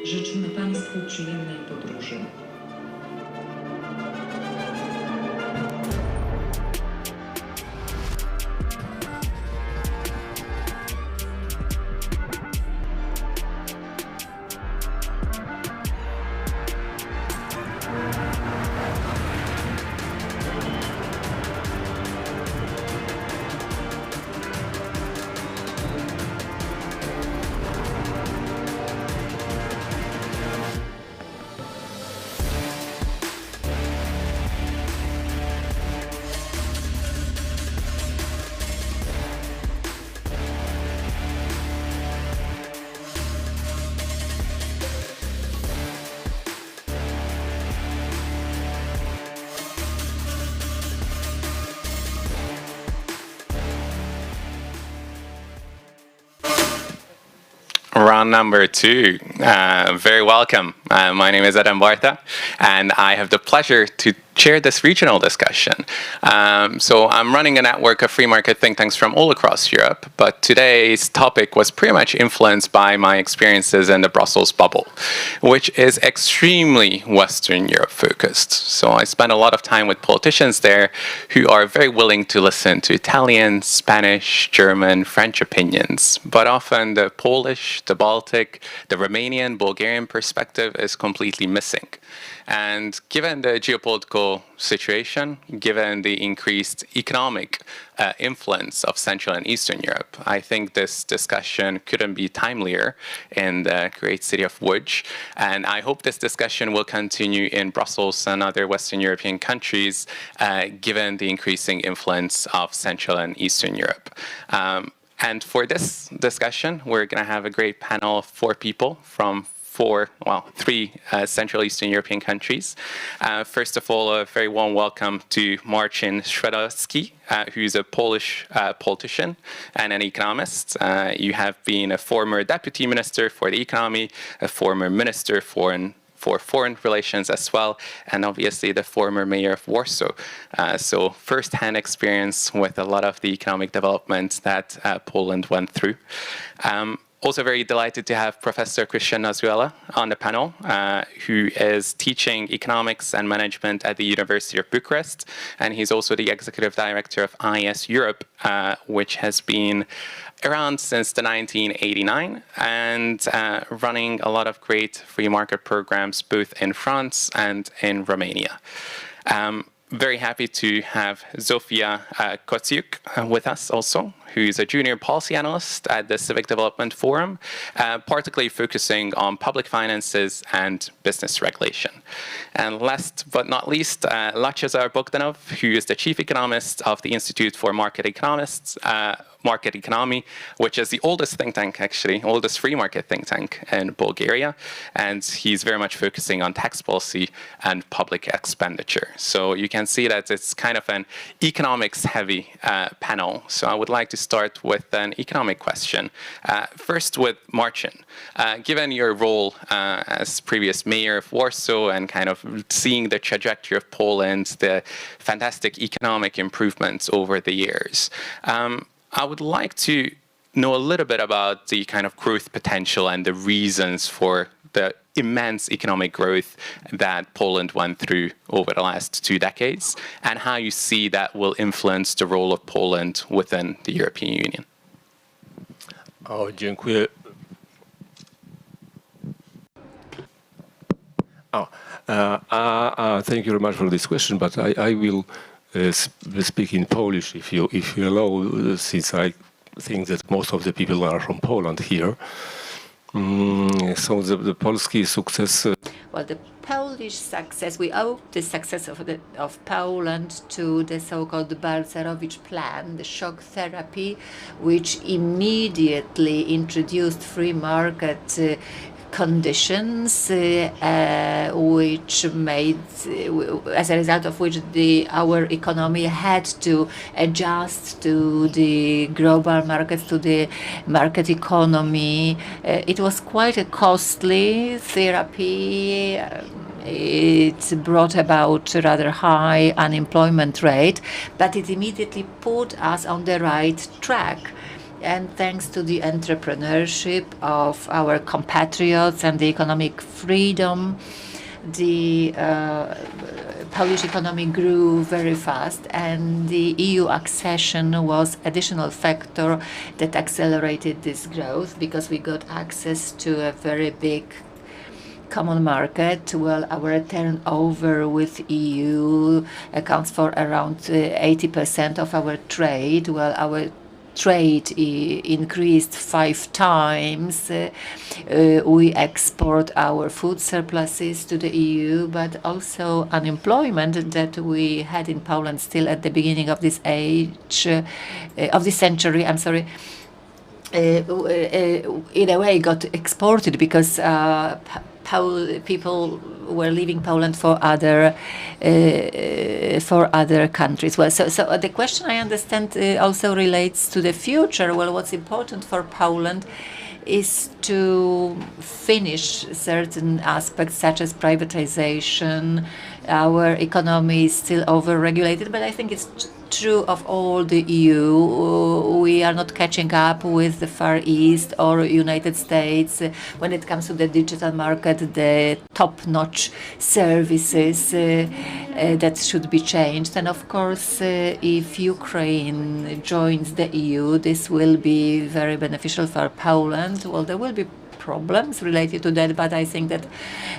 Życzymy Państwu przyjemnej podróży. Round number 2. Very welcome. My name is Bartha, and I have the pleasure to chair this regional discussion. So I'm running a network of free market think tanks from all across Europe, but today's topic was pretty much influenced by my experiences in the Brussels bubble, which is extremely Western Europe focused. So I spent a lot of time with politicians there who are very willing to listen to Italian, Spanish, German, French opinions, but often the Polish, the Baltic, the Romanian, Bulgarian perspective is completely missing. And given the geopolitical situation, given the increased economic influence of Central and Eastern Europe, I think this discussion couldn't be timelier in the great city of Łódź. And I hope this discussion will continue in Brussels and other Western European countries, given the increasing influence of Central and Eastern Europe. And for this discussion, we're going to have a great panel of 4 people from 3 Central Eastern European countries. First of all, a very warm welcome to Marcin who's a Polish politician and an economist. You have been a former deputy minister for the economy, a former minister for foreign relations as well, and obviously the former mayor of Warsaw. So first-hand experience with a lot of the economic developments that Poland went through. Also very delighted to have Professor Năsulea on the panel, who is teaching economics and management at the University of Bucharest, and he's also the executive director of IES-Europe, which has been around since the 1989 and running a lot of great free market programs both in France and in Romania. Very happy to have Zofia Kościk with us also, who's a junior policy analyst at the Civic Development Forum, particularly focusing on public finances and business regulation. And last but not least, Latchezar Bogdanov, who is the chief economist of the Institute for Market Economy, which is the oldest think tank, actually, oldest free market think tank in Bulgaria. And he's very much focusing on tax policy and public expenditure. So you can see that it's kind of an economics-heavy panel. So I would like to start with an economic question. First with Marcin. Given your role as previous mayor of Warsaw and kind of seeing the trajectory of Poland, the fantastic economic improvements over the years, I would like to know a little bit about the kind of growth potential and the reasons for the immense economic growth that Poland went through over the last 2 decades, and how you see that will influence the role of Poland within the European Union. Dziękuję. Thank you very much for this question, but I will speak in Polish, if you allow, since I think that most of the people are from Poland here. So the polski sukces. Well, the Polish success, we owe the success of Poland to the so-called Balcerowicz plan, the shock therapy, which immediately introduced free market conditions, which made, as a result of which our economy had to adjust to the global markets, to the market economy. It was quite a costly therapy. It brought about a rather high unemployment rate, but it immediately put us on the right track. And thanks to the entrepreneurship of our compatriots and the economic freedom, the Polish economy grew very fast, and the EU accession was additional factor that accelerated this growth because we got access to a very big common market. Well, our turnover with EU accounts for around 80% of our trade. Well, our trade increased 5 times. We export our food surpluses to the EU, but also unemployment that we had in Poland still at the beginning of this of this century, in a way got exported because people were leaving Poland for other countries. Well, so the question, I understand, also relates to the future. Well, what's important for Poland is to finish certain aspects such as privatization. Our economy is still over-regulated, but I think it's true of all the EU. We are not catching up with the Far East or United States when it comes to the digital market, the top-notch services that should be changed. And of course, if Ukraine joins the EU, this will be very beneficial for Poland. Well, there will be problems related to that, but I think that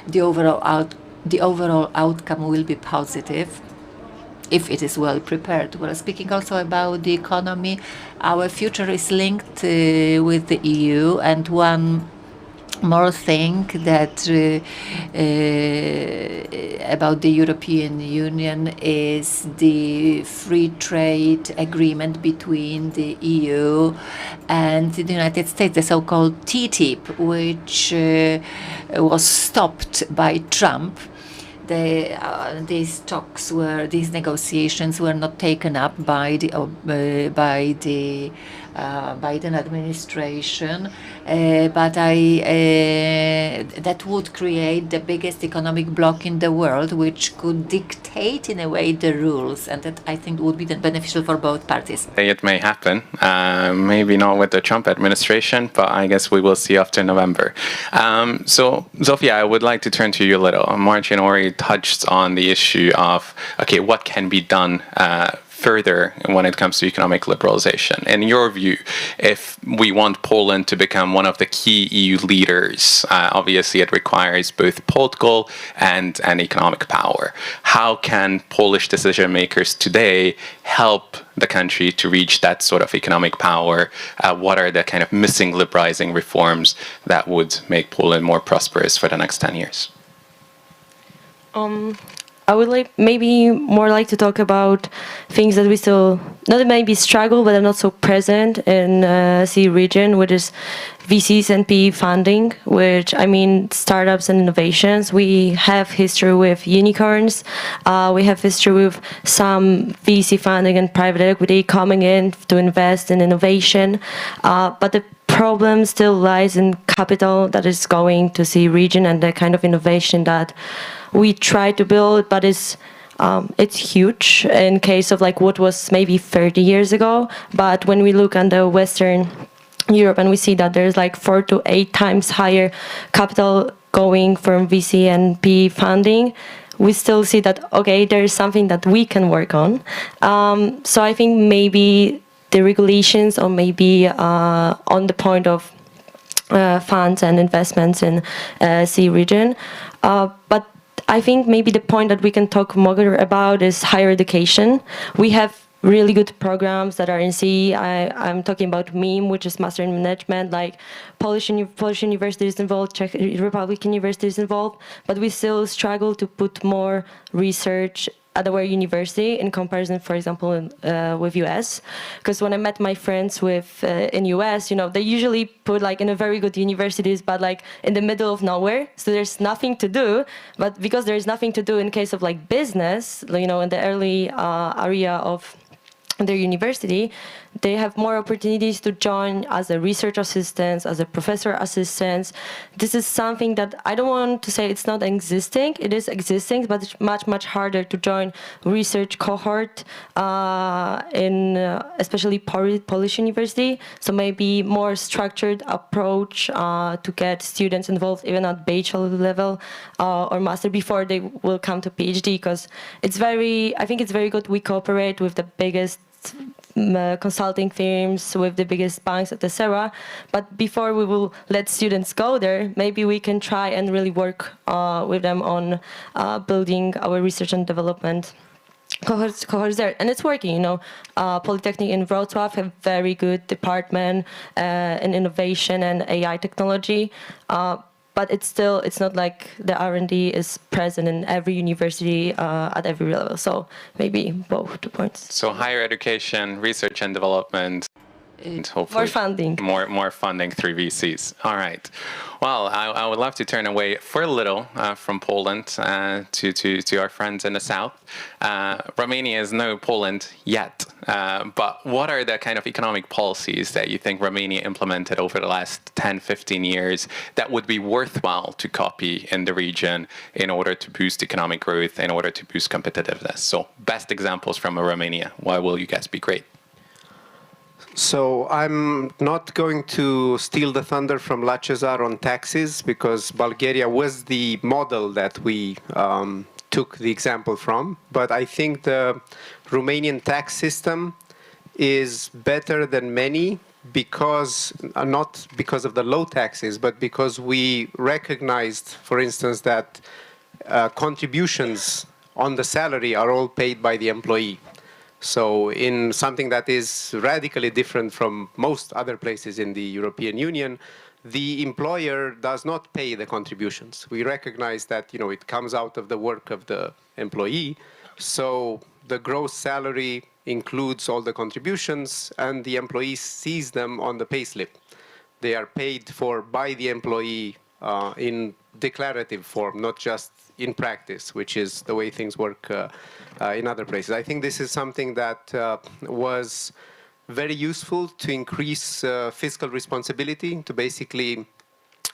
the overall outcome will be positive if it is well prepared. Well, speaking also about the economy, our future is linked with the EU, and one more thing that about the European Union is the free trade agreement between the EU and the United States, the so-called TTIP, which was stopped by Trump. These negotiations were not taken up by the Biden administration, but that would create the biggest economic bloc in the world, which could dictate in a way the rules, and that I think would be then beneficial for both parties. It may happen, maybe not with the Trump administration, but I guess we will see after November. So, Zofia, I would like to turn to you a little. Marcin already touched on the issue of, okay, what can be done further when it comes to economic liberalization. In your view, if we want Poland to become one of the key EU leaders, obviously it requires both political and economic power. How can Polish decision makers today help the country to reach that sort of economic power? What are the kind of missing liberalizing reforms that would make Poland more prosperous for the next 10 years? I would maybe more like to talk about things that we still not maybe struggle, but are not so present in CEE region, which is VCs and PE funding, which I mean startups and innovations. We have history with unicorns. We have history with some VC funding and private equity coming in to invest in innovation, but the problem still lies in capital that is going to CEE region and the kind of innovation that we try to build, but it's huge in case of like what was maybe 30 years ago. But when we look on the Western Europe and we see that there's like 4 to 8 times higher capital going from VC and PE funding, we still see that, okay, there is something that we can work on. So I think maybe the regulations or maybe on the point of funds and investments in CEE region. But I think maybe the point that we can talk more about is higher education. We have really good programs that are in CEE. I'm talking about MEME, which is Master in Management, like Polish universities involved, Czech Republic universities involved, but we still struggle to put more research at our university in comparison, for example, with US. Because when I met my friends in US, they usually put like in a very good universities, but like in the middle of nowhere. So there's nothing to do. But because there's nothing to do in case of like business, in the early area of their university, they have more opportunities to join as a research assistant, as a professor assistant. This is something that I don't want to say it's not existing. It is existing, but it's much harder to join research cohort in especially Polish university. So maybe more structured approach to get students involved even at bachelor level or master before they will come to PhD, because I think it's very good we cooperate with the biggest consulting firms, with the biggest banks, etc. But before we will let students go there, maybe we can try and really work with them on building our research and development cohorts there, and it's working. You know, Polytechnic in Wrocław have very good department in innovation and AI technology. But it's not like the R&D is present in every university at every level. So maybe both 2 points. So higher education, research and development, and hopefully more funding. More funding through VCs. All right. Well, I would love to turn away for a little from Poland to our friends in the south. Romania is no Poland yet, but what are the kind of economic policies that you think Romania implemented over the last 10, 15 years that would be worthwhile to copy in the region in order to boost economic growth, in order to boost competitiveness? So best examples from Romania. Why will you guys be great? So I'm not going to steal the thunder from Latchezar on taxes, because Bulgaria was the model that we took the example from. But I think the Romanian tax system is better than many, because not because of the low taxes, but because we recognized, for instance, that contributions on the salary are all paid by the employee. So in something that is radically different from most other places in the European Union, the employer does not pay the contributions. We recognize that, you know, it comes out of the work of the employee. So the gross salary includes all the contributions, and the employee sees them on the payslip. They are paid for by the employee in declarative form, not just in practice, which is the way things work in other places. I think this is something that was very useful to increase fiscal responsibility, to basically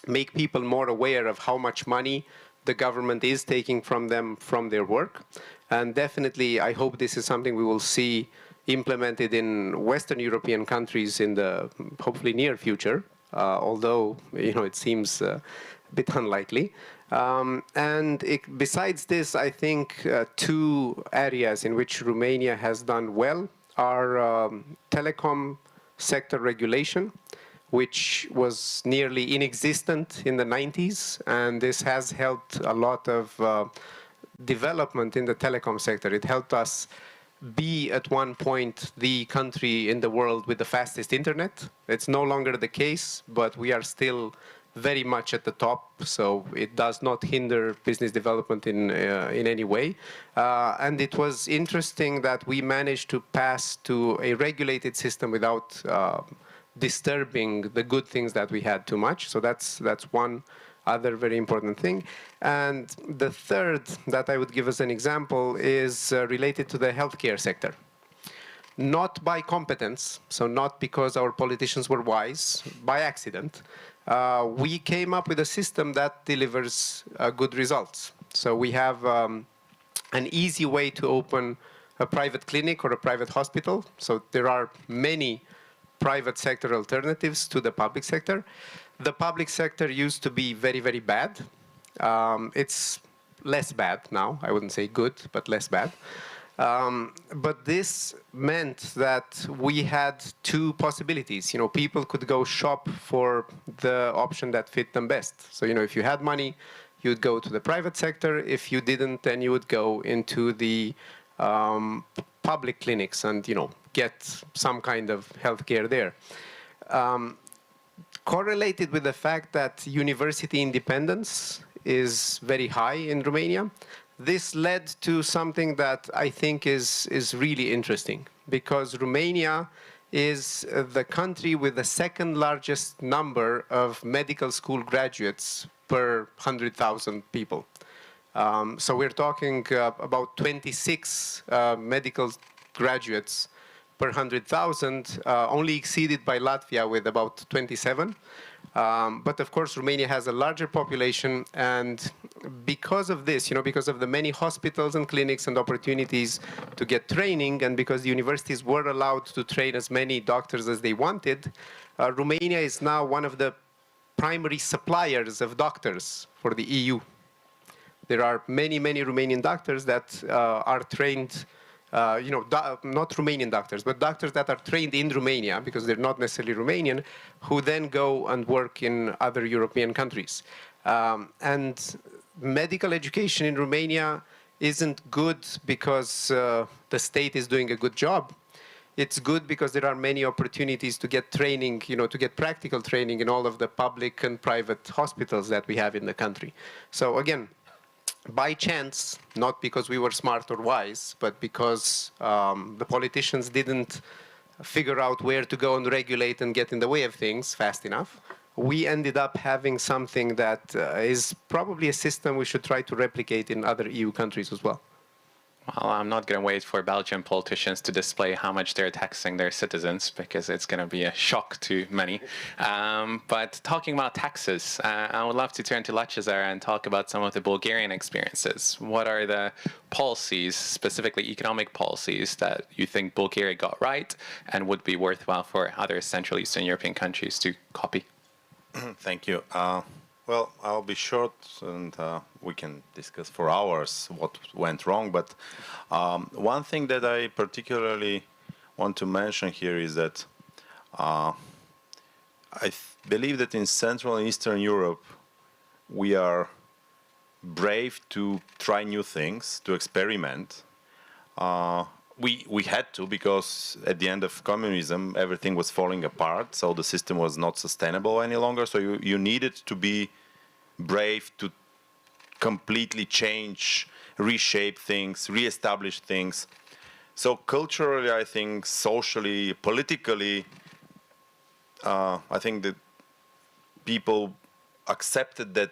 make people more aware of how much money the government is taking from them from their work. And definitely, I hope this is something we will see implemented in Western European countries in the hopefully near future, although, you know, it seems a bit unlikely. Besides this, I think two areas in which Romania has done well are telecom sector regulation, which was nearly inexistent in the 90s, and this has helped a lot of development in the telecom sector. It helped us be at one point the country in the world with the fastest internet. It's no longer the case, but we are still very much at the top, so it does not hinder business development in any way. And it was interesting that we managed to pass to a regulated system without disturbing the good things that we had too much. So that's one other very important thing. And the third that I would give as an example is related to the healthcare sector. Not by competence, so not because our politicians were wise, by accident. We came up with a system that delivers good results. So we have an easy way to open a private clinic or a private hospital. So there are many private sector alternatives to the public sector. The public sector used to be very, very bad. It's less bad now. I wouldn't say good, but less bad. But this meant that we had two possibilities. You know, people could go shop for the option that fit them best. So, you know, if you had money, you'd go to the private sector. If you didn't, then you would go into the public clinics and, you know, get some kind of healthcare there. Correlated with the fact that university independence is very high in Romania, this led to something that I think is really interesting, because Romania is the country with the second largest number of medical school graduates per 100,000 people. So we're talking about 26 medical graduates per 100,000, only exceeded by Latvia with about 27. But of course, Romania has a larger population, and because of this, because of the many hospitals and clinics and opportunities to get training, and because the universities were allowed to train as many doctors as they wanted, Romania is now one of the primary suppliers of doctors for the EU. There are many, many Romanian doctors that are trained, not Romanian doctors, but doctors that are trained in Romania, because they're not necessarily Romanian, who then go and work in other European countries. And medical education in Romania isn't good because the state is doing a good job. It's good because there are many opportunities to get training, to get practical training in all of the public and private hospitals that we have in the country. So again, by chance, not because we were smart or wise, but because the politicians didn't figure out where to go and regulate and get in the way of things fast enough, we ended up having something that is probably a system we should try to replicate in other EU countries as well. Well, I'm not going to wait for Belgian politicians to display how much they're taxing their citizens, because it's going to be a shock to many. But talking about taxes, I would love to turn to Latchezar and talk about some of the Bulgarian experiences. What are the policies, specifically economic policies, that you think Bulgaria got right and would be worthwhile for other Central Eastern European countries to copy? Thank you. Well, I'll be short, and we can discuss for hours what went wrong. But one thing that I particularly want to mention here is that I believe that in Central and Eastern Europe, we are brave to try new things, to experiment. We had to, because at the end of communism, everything was falling apart, so the system was not sustainable any longer. So you needed to be brave to completely change, reshape things, reestablish things. So culturally, I think, socially, politically, I think that people accepted that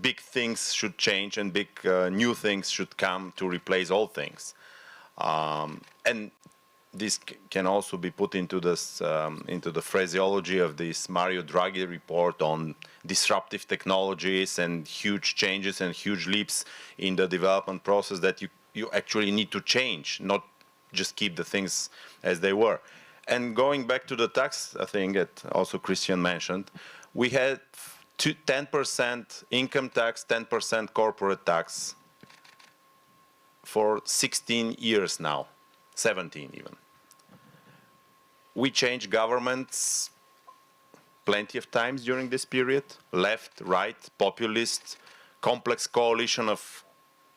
big things should change and big new things should come to replace old things. And this can also be put into this into the phraseology of this Mario Draghi report on disruptive technologies and huge changes and huge leaps in the development process that you actually need to change, not just keep the things as they were. And going back to the tax thing that also Christian mentioned, we had 10% income tax, 10% corporate tax for 16 years now, 17 even. We changed governments plenty of times during this period, left, right, populist, complex coalition of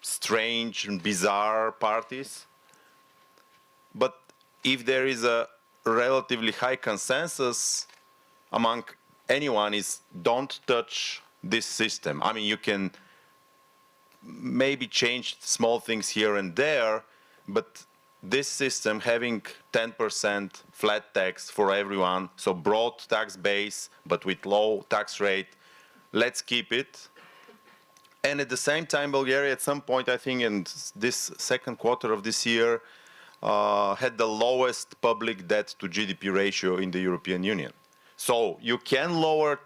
strange and bizarre parties. But if there is a relatively high consensus among anyone is don't touch this system. I mean, you can maybe change small things here and there, but this system having 10% flat tax for everyone, so broad tax base, but with low tax rate, let's keep it. And at the same time, Bulgaria at some point, I think in this second quarter of this year, had the lowest public debt to GDP ratio in the European Union. So you can lower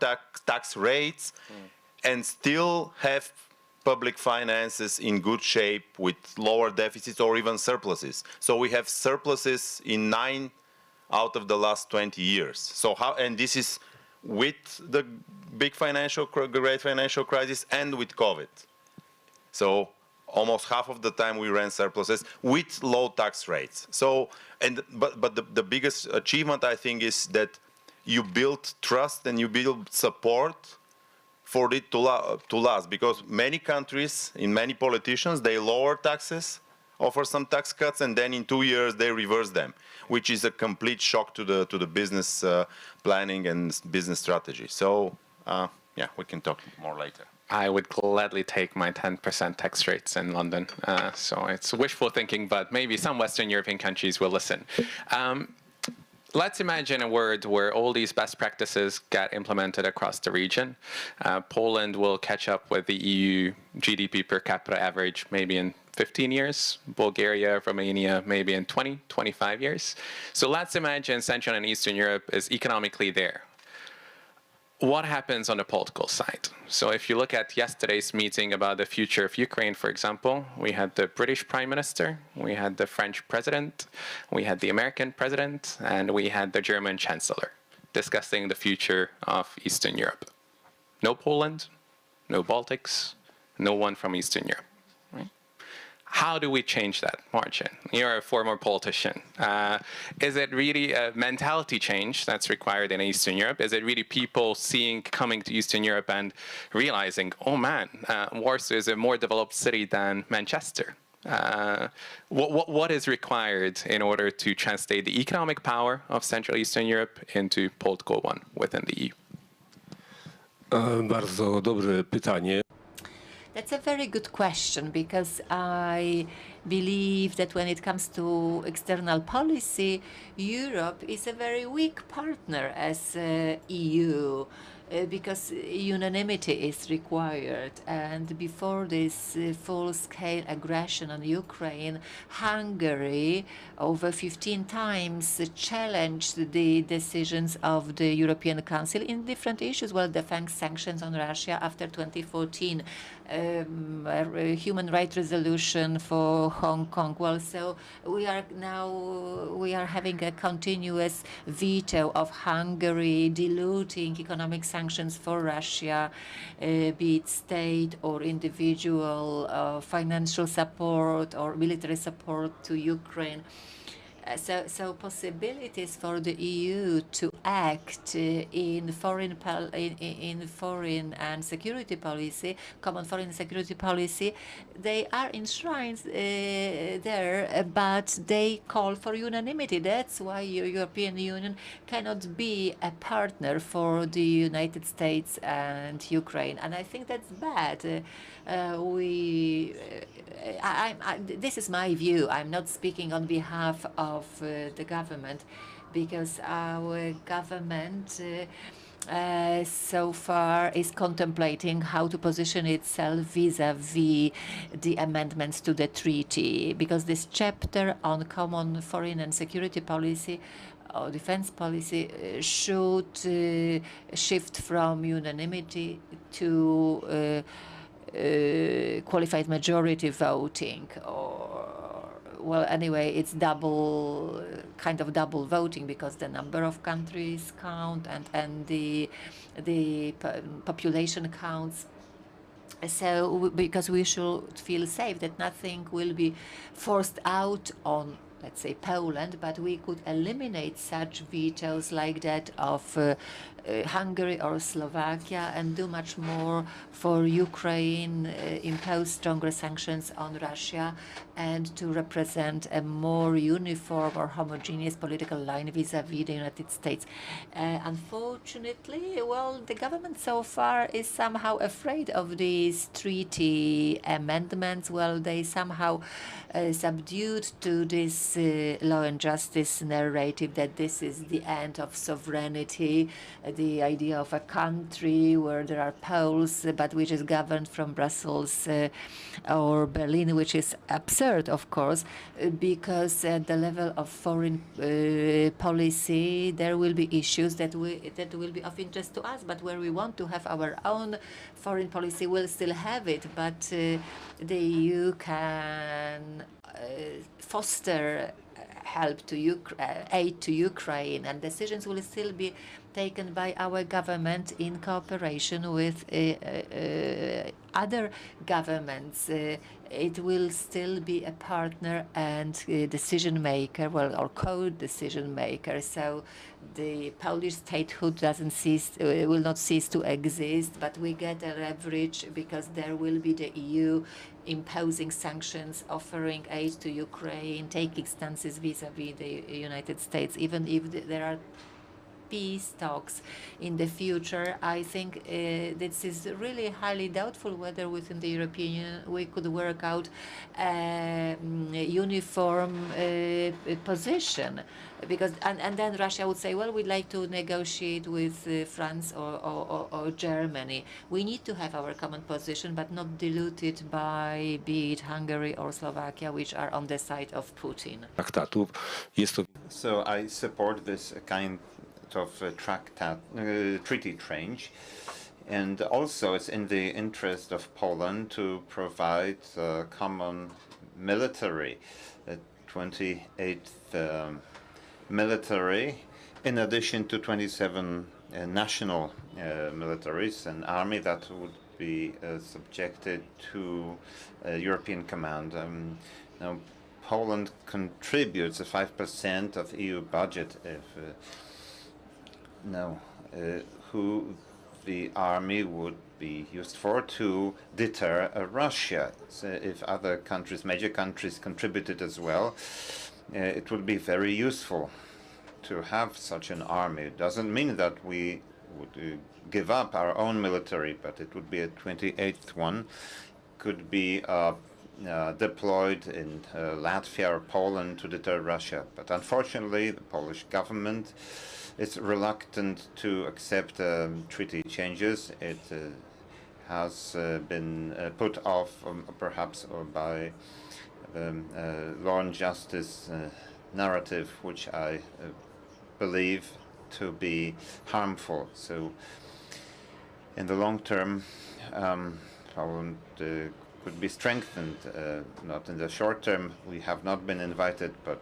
tax rates and still have public finances in good shape with lower deficits or even surpluses. So we have surpluses in 9 out of the last 20 years. So how, and this is with the big great financial crisis and with COVID. So almost half of the time we ran surpluses with low tax rates. So, but the biggest achievement I think is that you build trust and you build support for it to last, because many countries, in many politicians, they lower taxes, offer some tax cuts, and then in 2 years they reverse them, which is a complete shock to the business planning and business strategy. So yeah, we can talk more later. I would gladly take my 10% tax rates in London. So it's wishful thinking, but maybe some Western European countries will listen. let's imagine a world where all these best practices get implemented across the region. Poland will catch up with the EU GDP per capita average maybe in 15 years, Bulgaria, Romania, maybe in 20, 25 years. So let's imagine Central and Eastern Europe is economically there. What happens on the political side? So if you look at yesterday's meeting about the future of Ukraine, for example, we had the British Prime Minister, we had the French President, we had the American President, and we had the German Chancellor discussing the future of Eastern Europe. No Poland, no Baltics, no one from Eastern Europe. How do we change that, Marcin? You're a former politician. Is it really a mentality change that's required in Eastern Europe? Is it really people coming to Eastern Europe and realizing, oh man, Warsaw is a more developed city than Manchester? What is required in order to translate the economic power of Central Eastern Europe into political one within the EU? Bardzo dobre pytanie. That's a very good question, because I believe that when it comes to external policy, Europe is a very weak partner as EU. Because unanimity is required, and before this full-scale aggression on Ukraine, Hungary over 15 times challenged the decisions of the European Council in different issues. Well, defense sanctions on Russia after 2014, a human rights resolution for Hong Kong. Well, so we are having a continuous veto of Hungary diluting economic sanctions for Russia, be it state or individual financial support or military support to Ukraine. So possibilities for the EU to act in foreign and security policy, common foreign and security policy, they are enshrined there, but they call for unanimity. That's why the European Union cannot be a partner for the United States and Ukraine, and I think that's bad. This is my view. I'm not speaking on behalf of the government, because our government so far is contemplating how to position itself vis-à-vis the amendments to the treaty, because this chapter on common foreign and security policy or defense policy should shift from unanimity to qualified majority voting, or, well, anyway, it's kind of double voting, because the number of countries count and the population counts. So because we should feel safe that nothing will be forced out on, let's say, Poland, but we could eliminate such vetoes like that of Hungary or Slovakia, and do much more for Ukraine, impose stronger sanctions on Russia, and to represent a more uniform or homogeneous political line vis-à-vis the United States. Unfortunately, well, the government so far is somehow afraid of these treaty amendments. Well, they somehow subdued to this law and justice narrative that this is the end of sovereignty, the idea of a country where there are poles, but which is governed from Brussels or Berlin, which is absurd, of course, because at the level of foreign policy, there will be issues that will be of interest to us, but where we want to have our own foreign policy, we'll still have it, but the EU can foster help to aid to Ukraine, and decisions will still be taken by our government in cooperation with other governments. It will still be a partner and decision maker, well, or co-decision maker. So the Polish statehood will not cease to exist, but we get a leverage because there will be the EU imposing sanctions, offering aid to Ukraine, taking stances vis-à-vis the United States, even if there are peace talks in the future, I think this is really highly doubtful whether within the European Union we could work out a uniform position. Because and then Russia would say, well, we'd like to negotiate with France or Germany. We need to have our common position, but not diluted by, be it Hungary or Slovakia, which are on the side of Putin. Traktatów. Jest to So I support this kind of treaty change. And also it's in the interest of Poland to provide common military, 28th military, in addition to 27 national militaries, an army that would be subjected to European command. Now, Poland contributes 5% of EU budget. Who the army would be used for to deter Russia. So if other countries, major countries, contributed as well, it would be very useful to have such an army. It doesn't mean that we would give up our own military, but it would be a 28th one, could be deployed in Latvia or Poland to deter Russia. But unfortunately, the Polish government is reluctant to accept treaty changes. It has been put off perhaps by law and justice narrative, which I believe to be harmful. So in the long term, Poland could be strengthened, not in the short term. We have not been invited, but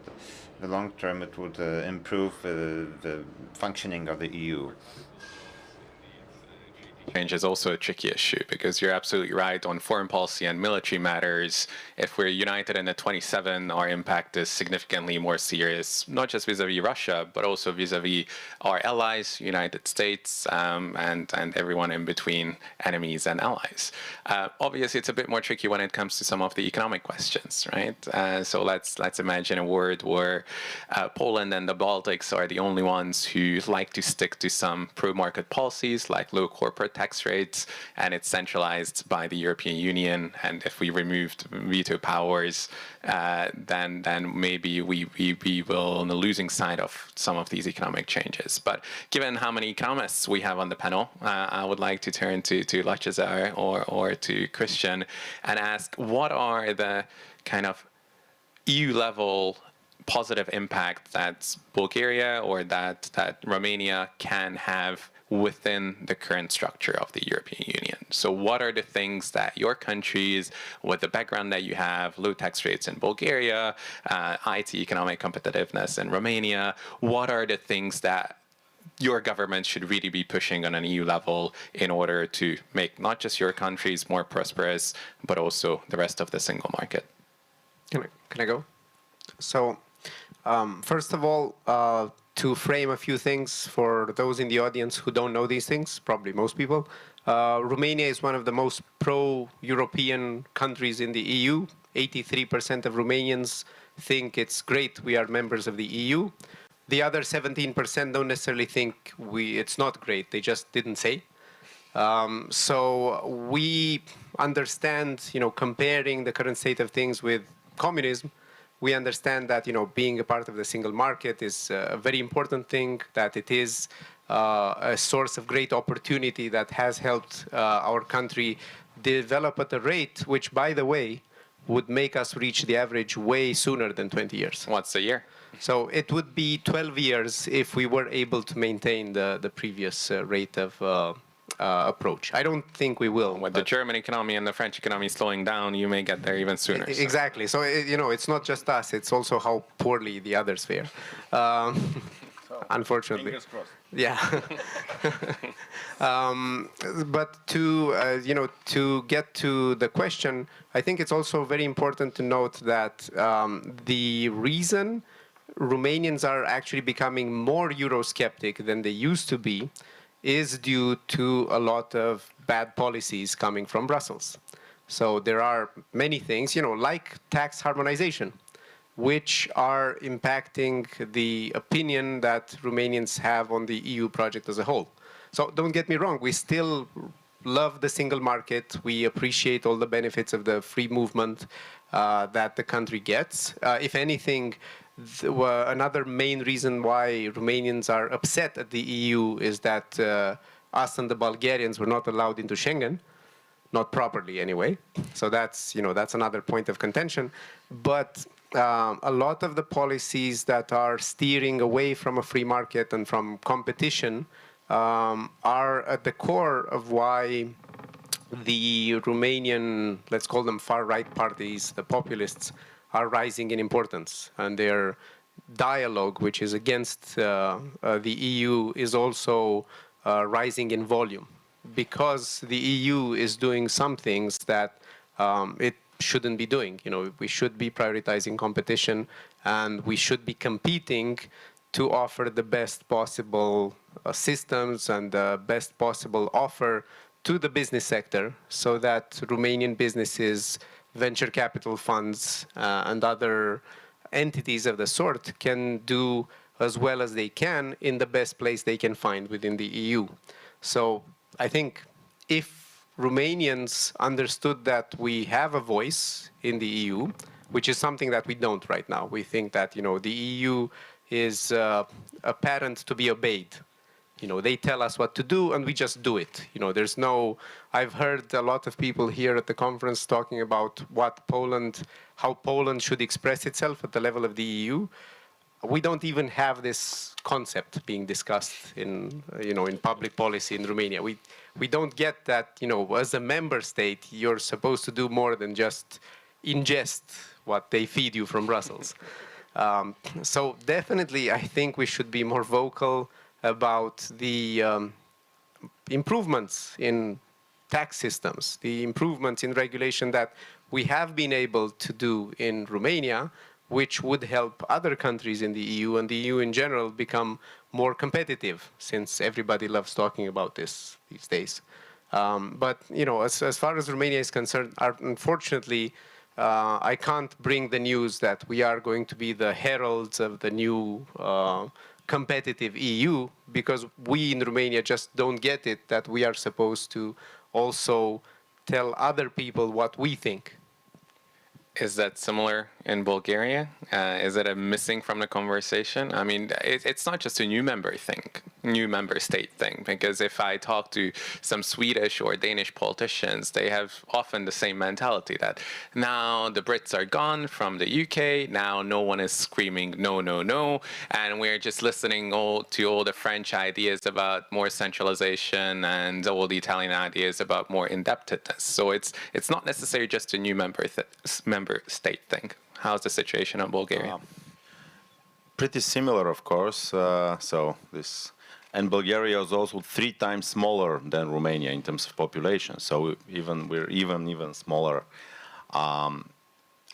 in the long term it would improve the functioning of the EU. Change is also a tricky issue because you're absolutely right on foreign policy and military matters. If we're united in the 27, our impact is significantly more serious, not just vis-a-vis Russia, but also vis-a-vis our allies, United States, and everyone in between, enemies and allies. Obviously, it's a bit more tricky when it comes to some of the economic questions, right? So let's imagine a world where Poland and the Baltics are the only ones who like to stick to some pro-market policies like low corporate tax rates, and it's centralized by the European Union. And if we removed veto powers, then maybe we will on the losing side of some of these economic changes. But given how many economists we have on the panel, I would like to turn to Latchezar or to Christian and ask, what are the kind of EU-level positive impact that Bulgaria or that Romania can have within the current structure of the European Union? So what are the things that your countries, with the background that you have, low tax rates in Bulgaria, IT economic competitiveness in Romania, what are the things that your government should really be pushing on an EU level in order to make not just your countries more prosperous, but also the rest of the single market? Can I go? So, first of all, to frame a few things for those in the audience who don't know these things, probably most people, Romania is one of the most pro-European countries in the EU. 83% of Romanians think it's great we are members of the EU. The other 17% don't necessarily think it's not great, they just didn't say. So we understand, comparing the current state of things with communism, we understand that, being a part of the single market is a very important thing, that it is a source of great opportunity that has helped our country develop at a rate which, by the way, would make us reach the average way sooner than 20 years. What's the year? So it would be 12 years if we were able to maintain the previous rate of approach. I don't think we will. With the German economy and the French economy slowing down, you may get there even sooner. Exactly. So, it's not just us, it's also how poorly the others fare. Unfortunately. Fingers crossed. Yeah. But to get to the question, I think it's also very important to note that the reason Romanians are actually becoming more Eurosceptic than they used to be is due to a lot of bad policies coming from Brussels. So there are many things, like tax harmonization. which are impacting the opinion that Romanians have on the EU project as a whole. So don't get me wrong, we still love the single market. We appreciate all the benefits of the free movement that the country gets. If anything, another main reason why Romanians are upset at the EU is that us and the Bulgarians were not allowed into Schengen, not properly anyway. So that's, that's another point of contention. But a lot of the policies that are steering away from a free market and from competition are at the core of why the Romanian, let's call them far-right parties, the populists, are rising in importance. And their dialogue, which is against the EU, is also rising in volume, because the EU is doing some things that it shouldn't be doing. We should be prioritizing competition, and we should be competing to offer the best possible systems and the best possible offer to the business sector, so that Romanian businesses, venture capital funds, and other entities of the sort can do as well as they can in the best place they can find within the EU. So I think if Romanians understood that we have a voice in the EU, which is something that we don't right now. We think that, the EU is a parent to be obeyed. They tell us what to do and we just do it. There's no, I've heard a lot of people here at the conference talking about how Poland should express itself at the level of the EU. We don't even have this concept being discussed in public policy in Romania. We don't get that, as a member state, you're supposed to do more than just ingest what they feed you from Brussels. So definitely, I think we should be more vocal about the improvements in tax systems, the improvements in regulation that we have been able to do in Romania, which would help other countries in the EU and the EU in general become more competitive, since everybody loves talking about this these days. But as far as Romania is concerned, unfortunately, I can't bring the news that we are going to be the heralds of the new competitive EU, because we in Romania just don't get it that we are supposed to also tell other people what we think. Is that similar in Bulgaria? Is it a missing from the conversation? I mean, it's not just a new member state thing, because if I talk to some Swedish or Danish politicians, they have often the same mentality that now the Brits are gone from the UK, now no one is screaming no, no, no, and we're just listening to all the French ideas about more centralization and all the Italian ideas about more indebtedness. So it's not necessarily just a new member state thing. How's the situation in Bulgaria? Pretty similar, of course. And Bulgaria is also 3 times smaller than Romania in terms of population. So we're even smaller.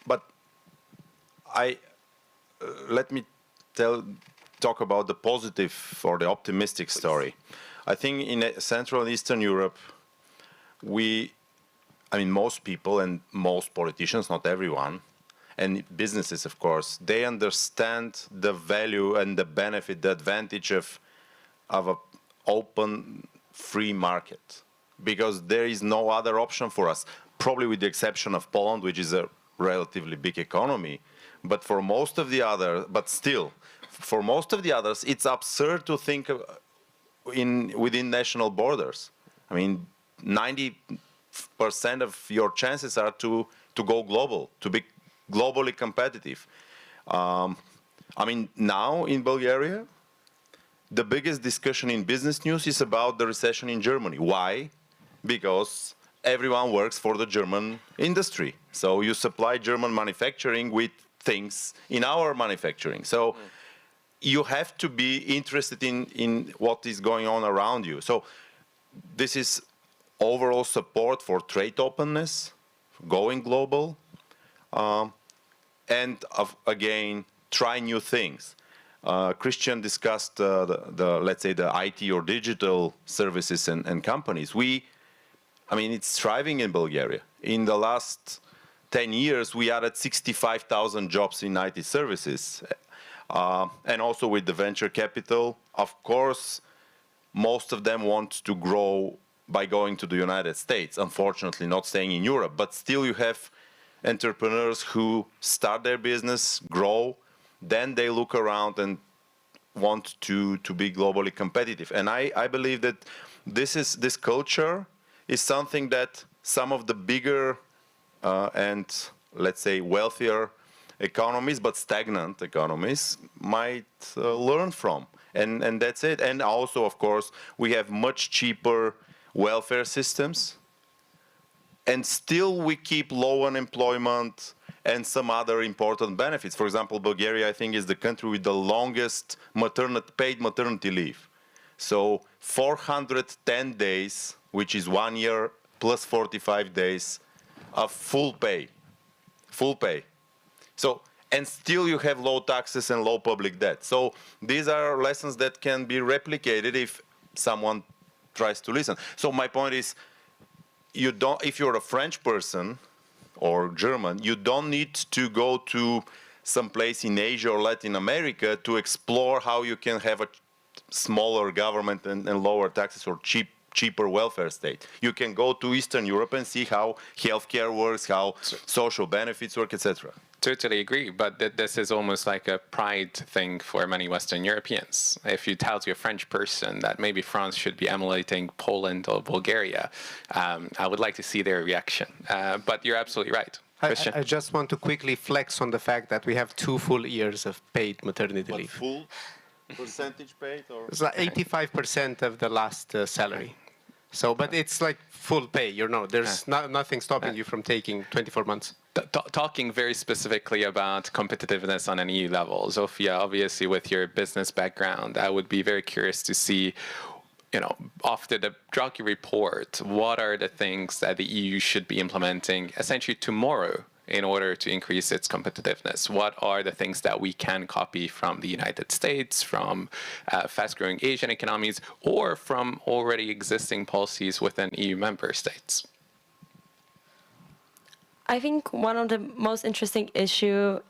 But let me talk about the positive or the optimistic story. I think in Central and Eastern Europe, most people and most politicians, not everyone, and businesses, of course, they understand the value and the benefit, the advantage of an open, free market, because there is no other option for us, probably with the exception of Poland, which is a relatively big economy. But for most of the others, it's absurd to think within national borders. 90% of your chances are to go global, to be globally competitive. Now in Bulgaria, the biggest discussion in business news is about the recession in Germany. Why? Because everyone works for the German industry. So you supply German manufacturing with things in our manufacturing. So you have to be interested in what is going on around you. So this is overall support for trade openness, going global, and again, try new things. Christian discussed let's say the IT or digital services and companies. It's thriving in Bulgaria. In the last 10 years, we added 65,000 jobs in IT services. And also with the venture capital, of course, most of them want to grow by going to the United States, unfortunately not staying in Europe. But still you have entrepreneurs who start their business, grow, then they look around and want to be globally competitive. And I believe that this culture is something that some of the bigger and, let's say, wealthier economies, but stagnant economies, might learn from. And that's it. And also, of course, we have much cheaper welfare systems, and still we keep low unemployment and some other important benefits. For example, Bulgaria, I think, is the country with the longest paid maternity leave. So 410 days, which is 1 year plus 45 days of full pay. Full pay. So, and still you have low taxes and low public debt. So these are lessons that can be replicated if someone tries to listen. So my point is, you don't, if you're a French person or German, you don't need to go to some place in Asia or Latin America to explore how you can have a smaller government and lower taxes or cheaper welfare state. You can go to Eastern Europe and see how healthcare works, how social benefits work, etc. Totally agree, but this is almost like a pride thing for many Western Europeans. If you tell to a French person that maybe France should be emulating Poland or Bulgaria, I would like to see their reaction. But you're absolutely right. Christian? I just want to quickly flex on the fact that we have 2 full years of paid maternity leave. Full percentage paid? Or? It's like 85% of the last salary. So, but it's like full pay, you know, there's nothing stopping you from taking 24 months. Talking very specifically about competitiveness on an EU level, Zofia, obviously with your business background, I would be very curious to see, you know, after the Draghi report, what are the things that the EU should be implementing essentially tomorrow in order to increase its competitiveness? What are the things that we can copy from the United States, from fast-growing Asian economies, or from already existing policies within EU member states? I think one of the most interesting issue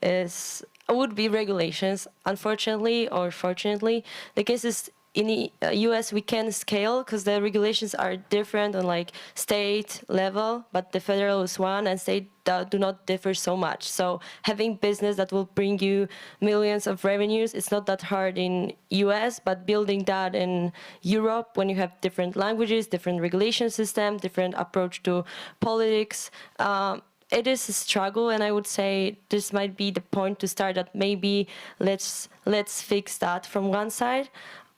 would be regulations. Unfortunately or fortunately, the case is in the US we can scale because the regulations are different on like state level, but the federal is one and state do not differ so much. So having business that will bring you millions of revenues, it's not that hard in US, but building that in Europe when you have different languages, different regulation system, different approach to politics, it is a struggle, and I would say this might be the point to start that maybe let's fix that from one side.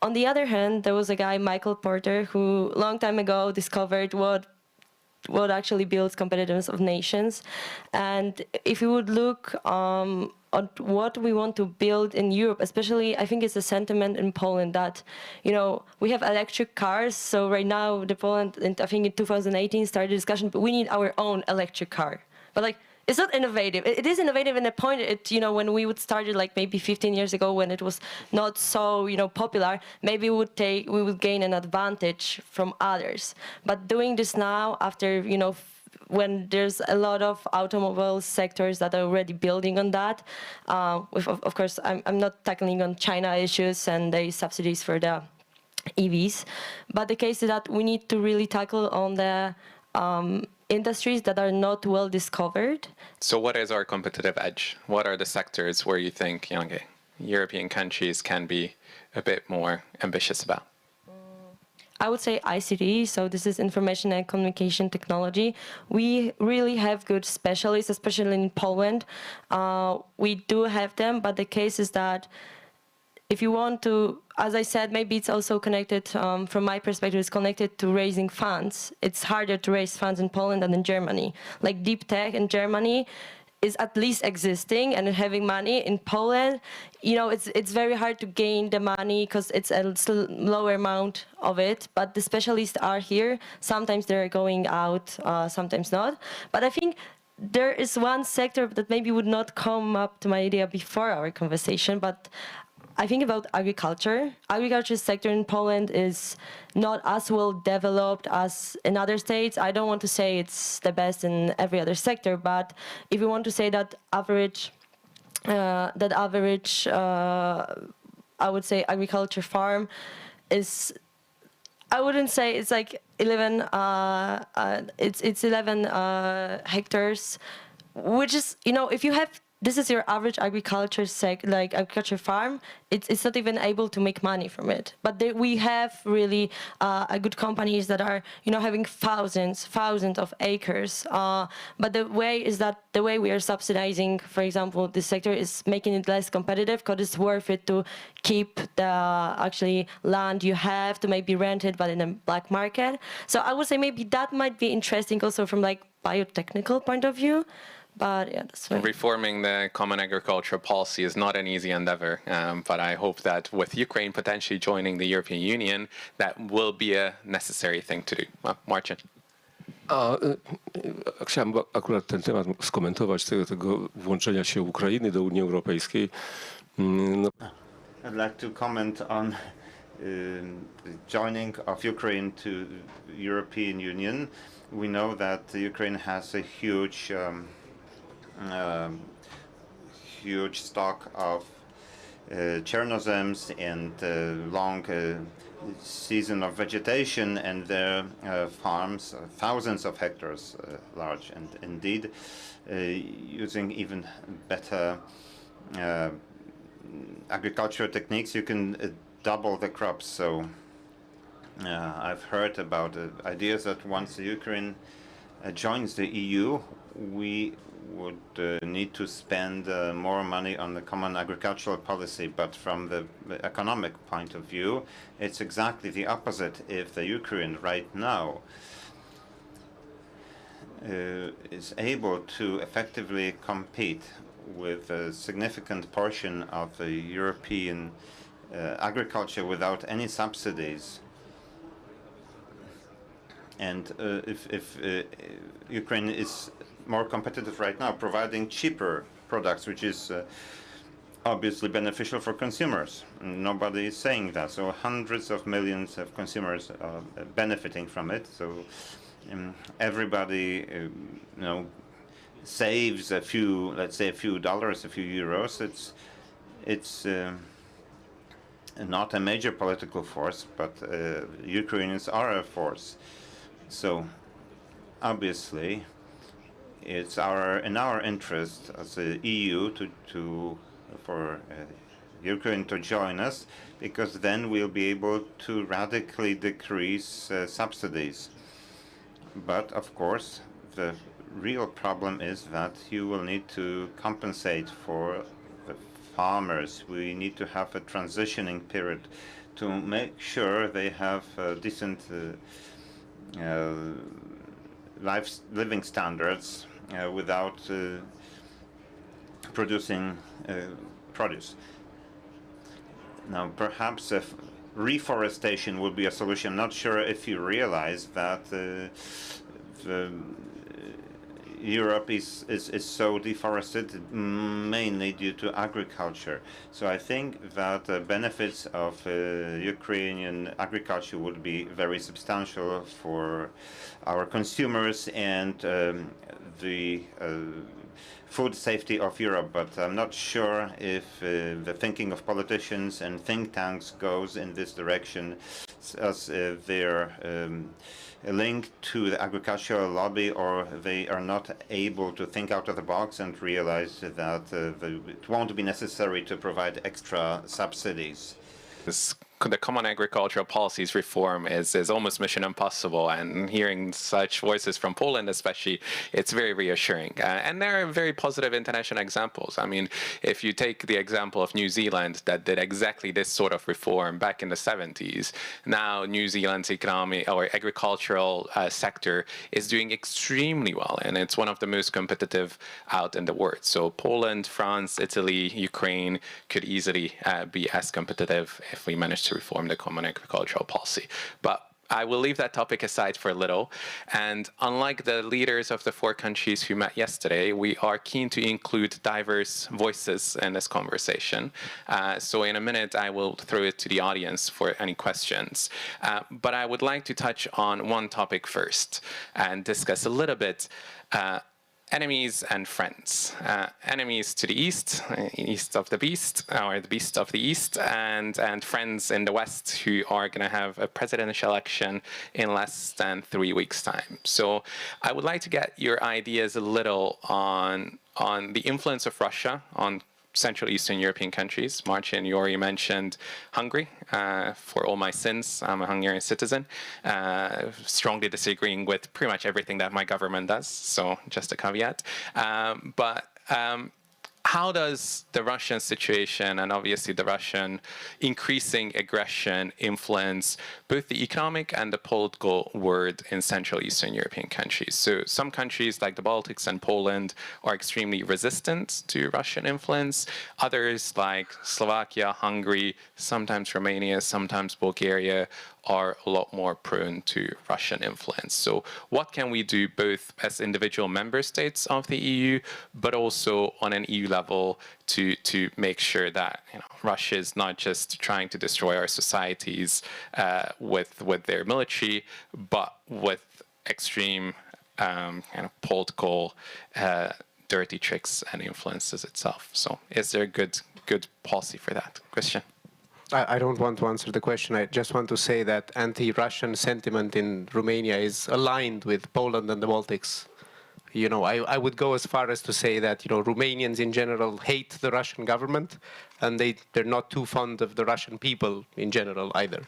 On the other hand, there was a guy, Michael Porter, who long time ago discovered what actually builds competitiveness of nations. And if you would look at what we want to build in Europe, especially, I think it's a sentiment in Poland that, you know, we have electric cars. So right now, the Poland, I think in 2018, started a discussion, but we need our own electric car. But like, it's not innovative. It is innovative in the point, you know, when we would start it like maybe 15 years ago when it was not so, you know, popular, maybe we would gain an advantage from others. But doing this now after, you know, when there's a lot of automobile sectors that are already building on that, of course, I'm not tackling on China issues and the subsidies for the EVs, but the case is that we need to really tackle on the industries that are not well discovered. So what is our competitive edge? What are the sectors where you think, you know, European countries can be a bit more ambitious about? I would say ICT, so this is information and communication technology. We really have good specialists, especially in Poland. We do have them, but the case is that if you want to, as I said, maybe it's also connected, from my perspective, it's connected to raising funds. It's harder to raise funds in Poland than in Germany. Like deep tech in Germany is at least existing and having money. In Poland, you know, it's very hard to gain the money because it's a lower amount of it. But the specialists are here. Sometimes they're going out, sometimes not. But I think there is one sector that maybe would not come up to my idea before our conversation, but I think about agriculture. Agriculture sector in Poland is not as well developed as in other states. I don't want to say it's the best in every other sector, but if we want to say that average, I would say agriculture farm is, I wouldn't say it's like 11. It's 11 hectares, which is, you know, if you have, this is your average agriculture agriculture farm, it's not even able to make money from it. But we have really good companies that are, you know, having thousands of acres. But the way we are subsidizing, for example, this sector is making it less competitive, because it's worth it to keep the actually land you have to maybe rent it, but in a black market. So I would say maybe that might be interesting also from like biotechnical point of view. But yeah, that's right. Reforming the common agricultural policy is not an easy endeavor, but I hope that with Ukraine potentially joining the European Union, that will be a necessary thing to do. Marcin. Chciałem akurat ten temat skomentować, tego włączenia się Ukrainy do Unii Europejskiej. I'd like to comment on the joining of Ukraine to the European Union. We know that Ukraine has a huge stock of Chernozems and long season of vegetation, and their farms, thousands of hectares large, and indeed using even better agricultural techniques, you can double the crops. So I've heard about ideas that once Ukraine joins the EU, we would need to spend more money on the common agricultural policy, but from the economic point of view, it's exactly the opposite. If the Ukraine right now is able to effectively compete with a significant portion of the European agriculture without any subsidies, and if Ukraine is more competitive right now, providing cheaper products, which is obviously beneficial for consumers. Nobody is saying that. So hundreds of millions of consumers are benefiting from it. So everybody, saves a few, let's say a few dollars, a few euros. It's not a major political force, but Ukrainians are a force. So obviously, it's in our interest as the EU for Ukraine to join us, because then we'll be able to radically decrease subsidies. But of course, the real problem is that you will need to compensate for the farmers. We need to have a transitioning period to make sure they have decent living standards without producing produce. Now, perhaps reforestation would be a solution. I'm not sure if you realize that Europe is so deforested mainly due to agriculture. So I think that the benefits of Ukrainian agriculture would be very substantial for our consumers and the food safety of Europe. But I'm not sure if the thinking of politicians and think tanks goes in this direction, as they're linked to the agricultural lobby, or they are not able to think out of the box and realize that it won't be necessary to provide extra subsidies. The common agricultural policies reform is almost mission impossible, and hearing such voices from Poland especially, it's very reassuring. And there are very positive international examples. I mean, if you take the example of New Zealand that did exactly this sort of reform back in the 70s, now New Zealand's economy or agricultural sector is doing extremely well, and it's one of the most competitive out in the world. So Poland, France, Italy, Ukraine could easily be as competitive if we manage to reform the common agricultural policy. But I will leave that topic aside for a little. And unlike the leaders of the 4 countries who met yesterday, we are keen to include diverse voices in this conversation. So in a minute, I will throw it to the audience for any questions. But I would like to touch on one topic first and discuss a little bit enemies and friends. Enemies to the east, east of the beast, or the beast of the east, and friends in the west who are going to have a presidential election in less than 3 weeks' time. So I would like to get your ideas a little on the influence of Russia on Central Eastern European countries. Marcin, you already mentioned Hungary. For all my sins, I'm a Hungarian citizen, strongly disagreeing with pretty much everything that my government does, so just a caveat. How does the Russian situation and obviously the Russian increasing aggression influence both the economic and the political world in Central Eastern European countries? So some countries like the Baltics and Poland are extremely resistant to Russian influence. Others like Slovakia, Hungary, sometimes Romania, sometimes Bulgaria are a lot more prone to Russian influence. So what can we do both as individual member states of the EU, but also on an EU level to make sure that Russia is not just trying to destroy our societies with their military, but with extreme kind of political dirty tricks and influences itself. So is there a good policy for that? Christian? I don't want to answer the question. I just want to say that anti-Russian sentiment in Romania is aligned with Poland and the Baltics. I would go as far as to say that Romanians in general hate the Russian government, and they're not too fond of the Russian people in general either.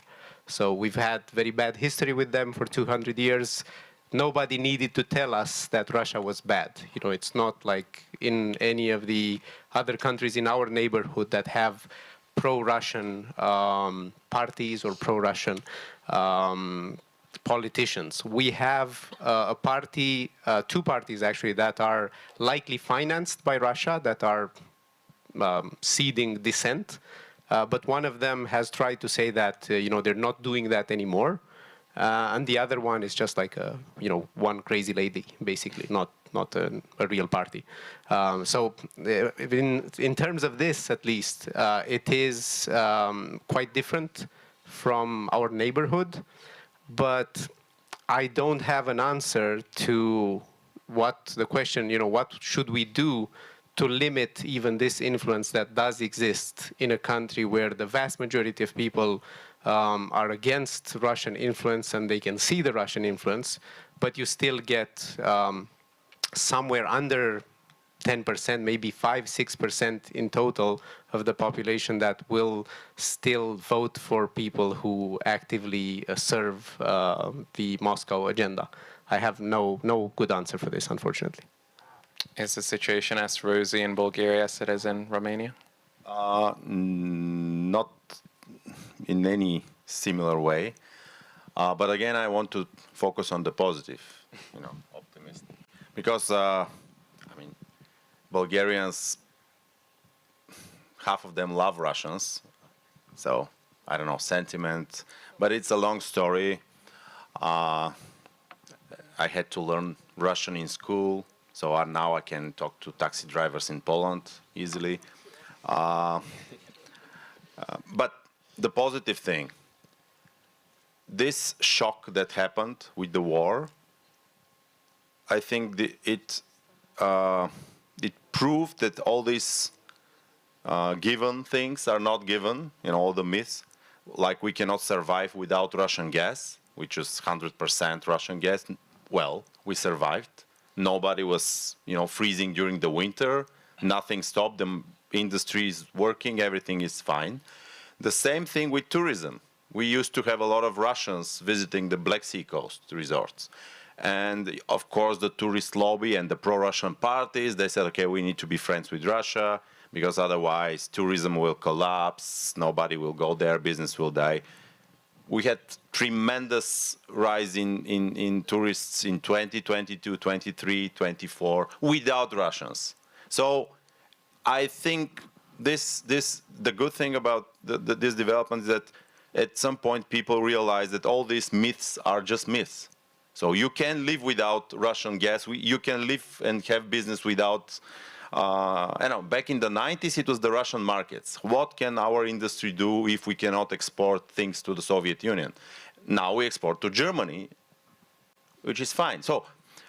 So we've had very bad history with them for 200 years. Nobody needed to tell us that Russia was bad. It's not like in any of the other countries in our neighborhood that have pro-Russian parties or pro-Russian politicians. We have a party, 2 parties actually, that are likely financed by Russia, that are seeding dissent. But one of them has tried to say that they're not doing that anymore, and the other one is just like one crazy lady, basically, not a real party. So in terms of this, at least, it is quite different from our neighborhood, but I don't have an answer to what the question, what should we do to limit even this influence that does exist in a country where the vast majority of people are against Russian influence and they can see the Russian influence, but you still get somewhere under 10%, maybe 5-6% in total of the population that will still vote for people who actively serve the Moscow agenda. I have no good answer for this, unfortunately. Is the situation as rosy in Bulgaria as it is in Romania? Not in any similar way. But again, I want to focus on the positive, optimist. Because, Bulgarians, half of them love Russians. So, I don't know, sentiment. But it's a long story. I had to learn Russian in school. So now I can talk to taxi drivers in Poland easily. But the positive thing, this shock that happened with the war, I think it proved that all these given things are not given, all the myths, like we cannot survive without Russian gas, which is 100% Russian gas. Well, we survived. Nobody was, freezing during the winter. Nothing stopped. The industry is working. Everything is fine. The same thing with tourism. We used to have a lot of Russians visiting the Black Sea coast resorts. And of course, the tourist lobby and the pro-Russian parties, they said, okay, we need to be friends with Russia because otherwise tourism will collapse. Nobody will go there. Business will die. We had tremendous rise in tourists in 2022, 23, 24 without Russians. So I think the good thing about this development is that at some point people realize that all these myths are just myths. So you can live without Russian gas. You can live and have business without, I know, back in the 90s, it was the Russian markets. What can our industry do if we cannot export things to the Soviet Union? Now we export to Germany, which is fine. So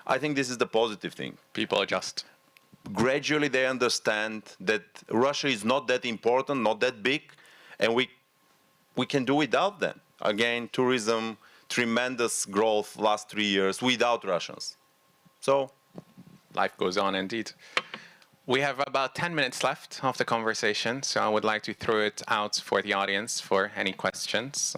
I think this is the positive thing. People adjust. Gradually they understand that Russia is not that important, not that big, and we can do without them. Again, tourism, tremendous growth last 3 years without Russians. So Life goes on indeed. We have about 10 minutes left of the conversation, so I would like to throw it out for the audience for any questions.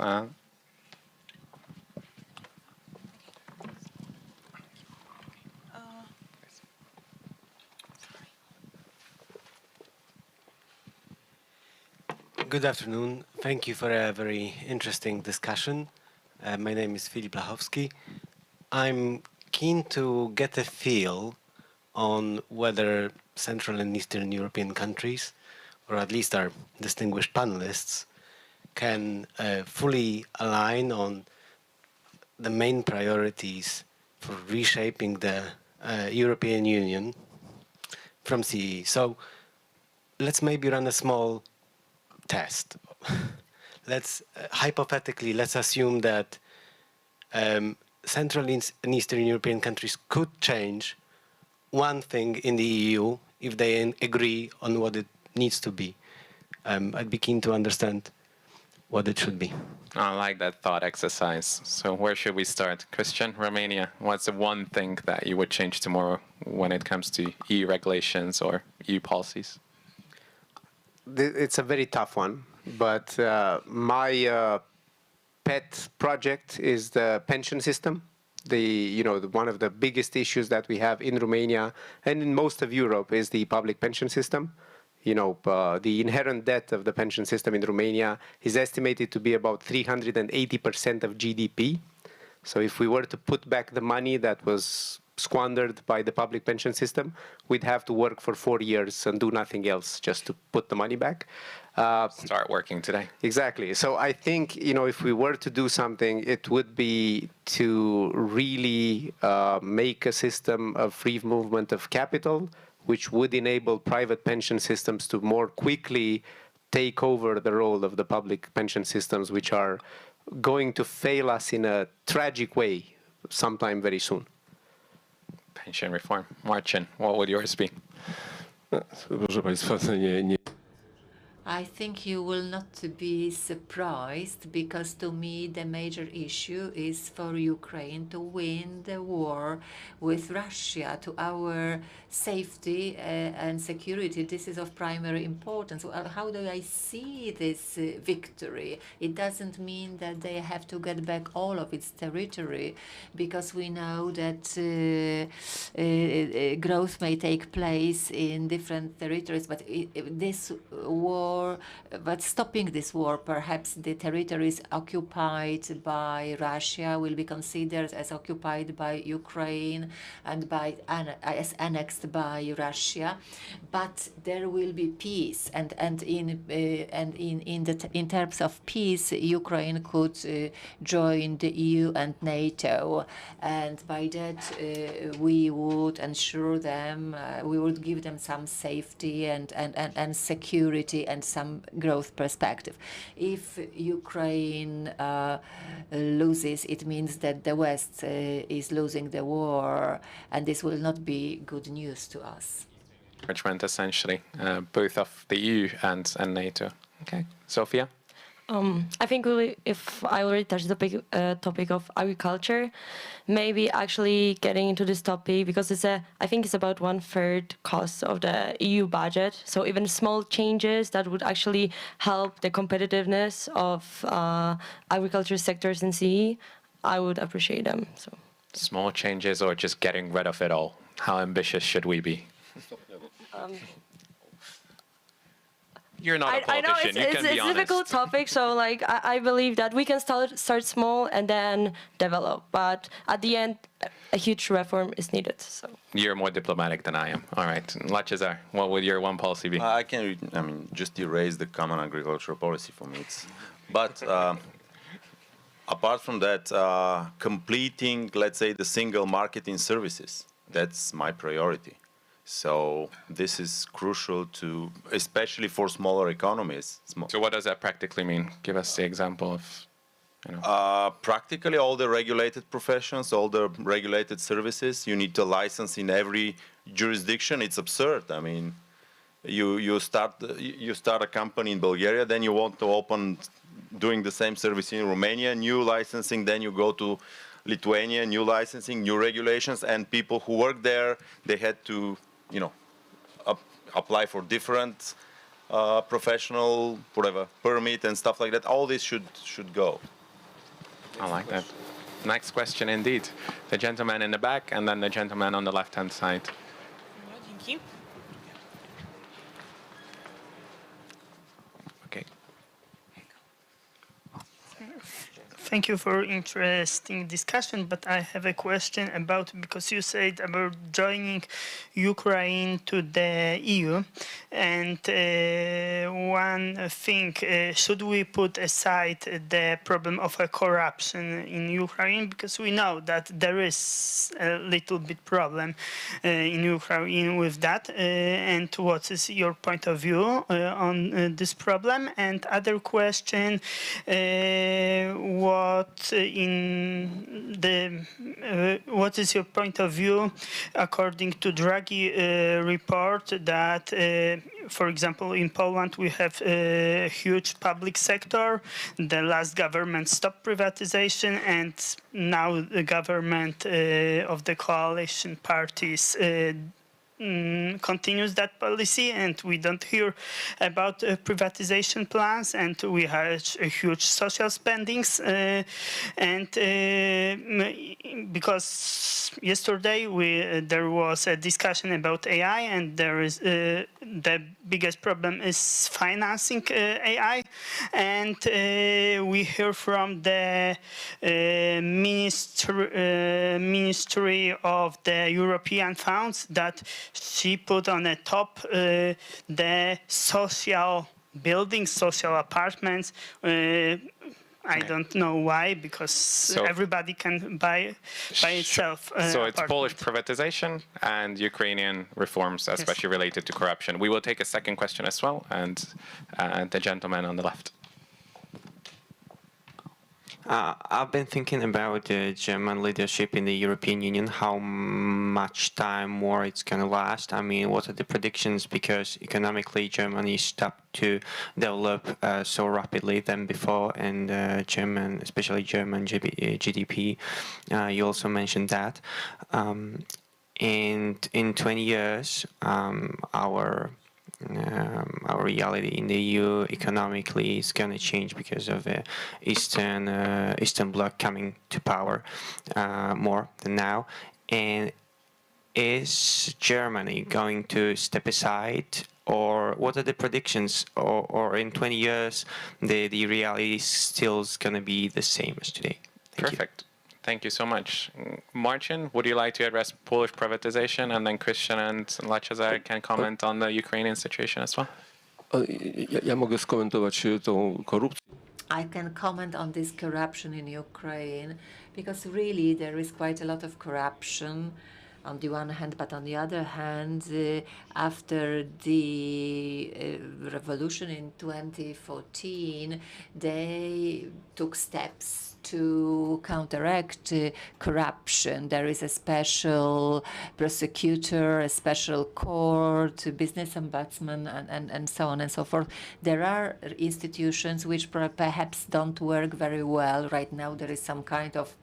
Good afternoon. Thank you for a very interesting discussion. My name is Filip Lachowski. I'm keen to get a feel on whether Central and Eastern European countries, or at least our distinguished panelists, can fully align on the main priorities for reshaping the European Union from CEE. So let's maybe run a small test. Let's hypothetically, let's assume that Central and Eastern European countries could change one thing in the EU if they agree on what it needs to be. I'd be keen to understand what it should be. I like that thought exercise. So where should we start? Christian, Romania, what's the one thing that you would change tomorrow when it comes to EU regulations or EU policies? It's a very tough one, but my pet project is the pension system. One of the biggest issues that we have in Romania and in most of Europe is the public pension system. The inherent debt of the pension system in Romania is estimated to be about 380% of GDP. So if we were to put back the money that was squandered by the public pension system, we'd have to work for 4 years and do nothing else just to put the money back. Start working today. Exactly. So I think, if we were to do something, it would be to really make a system of free movement of capital, which would enable private pension systems to more quickly take over the role of the public pension systems, which are going to fail us in a tragic way sometime very soon. Pension reform. Marcin, what would yours be? Proszę Państwa, nie. I think you will not be surprised, because to me the major issue is for Ukraine to win the war with Russia. To our safety and security, this is of primary importance. How do I see this victory? It doesn't mean that they have to get back all of its territory, because we know that growth may take place in different territories, but this war, but stopping this war, perhaps the territories occupied by Russia will be considered as occupied by Ukraine and as annexed by Russia. But there will be peace, and in terms of peace, Ukraine could join the EU and NATO, and by that we would ensure them, we would give them some safety and security and some growth perspective. If Ukraine loses, it means that the West is losing the war, and this will not be good news to us. Which meant essentially both of the EU and NATO. Okay, Sofia? I think if I already touched the topic of agriculture, maybe actually getting into this topic, because I think it's about 1/3 cost of the EU budget. So even small changes that would actually help the competitiveness of agriculture sectors in CEE, I would appreciate them. So small changes or just getting rid of it all? How ambitious should we be? You're not a politician. I know it's a difficult topic, so I believe that we can start small and then develop. But at the end, a huge reform is needed. So you're more diplomatic than I am. All right, Latchezar, what would your one policy be? just erase the common agricultural policy for me. But Apart from that, completing, let's say, the single market in services, that's my priority. So this is crucial to, especially for smaller economies. So what does that practically mean? Give us the example of, Practically all the regulated professions, all the regulated services, you need to license in every jurisdiction. It's absurd. I mean, you start a company in Bulgaria, then you want to open doing the same service in Romania, new licensing, then you go to Lithuania, new licensing, new regulations, and people who work there, they had to, apply for different professional, whatever, permit and stuff like that. All this should go. I like that. Next question indeed. The gentleman in the back and then the gentleman on the left-hand side. Dzięki. Okay. Thank you for interesting discussion, but I have a question about, because you said about joining Ukraine to the EU, and one thing, should we put aside the problem of corruption in Ukraine, because we know that there is a little bit problem in Ukraine with that, and what is your point of view on this problem? And other question, what is your point of view according to Draghi report that, for example, in Poland we have a huge public sector. The last government stopped privatization, and now the government of the coalition parties continues that policy, and we don't hear about privatization plans, and we have a huge social spendings, and because yesterday there was a discussion about AI, and there is the biggest problem is financing AI, and we hear from the Ministry of the European funds that she put on the top the social buildings, social apartments. I don't know why, because everybody can buy by itself. So it's Polish privatization and Ukrainian reforms, especially related to corruption. We will take a second question as well, and the gentleman on the left. I've been thinking about the German leadership in the European Union, how much time more it's going to last. I mean, what are the predictions? Because economically, Germany stopped to develop so rapidly than before, and especially German GDP, you also mentioned that. And in 20 years, our reality in the EU economically is going to change because of the Eastern Bloc coming to power more than now. And is Germany going to step aside, or what are the predictions? Or in 20 years, the reality is still going to be the same as today? Perfect. Thank you so much. Marcin, would you like to address Polish privatization, and then Christian and Latchezar can comment on the Ukrainian situation as well? Ja mogę skomentować tą korupcję. I can comment on this corruption in Ukraine, because really there is quite a lot of corruption on the one hand, but on the other hand, after the revolution in 2014, they took steps to counteract corruption. There is a special prosecutor, a special court, business ombudsman, and so on and so forth. There are institutions which perhaps don't work very well. Right now there is some kind of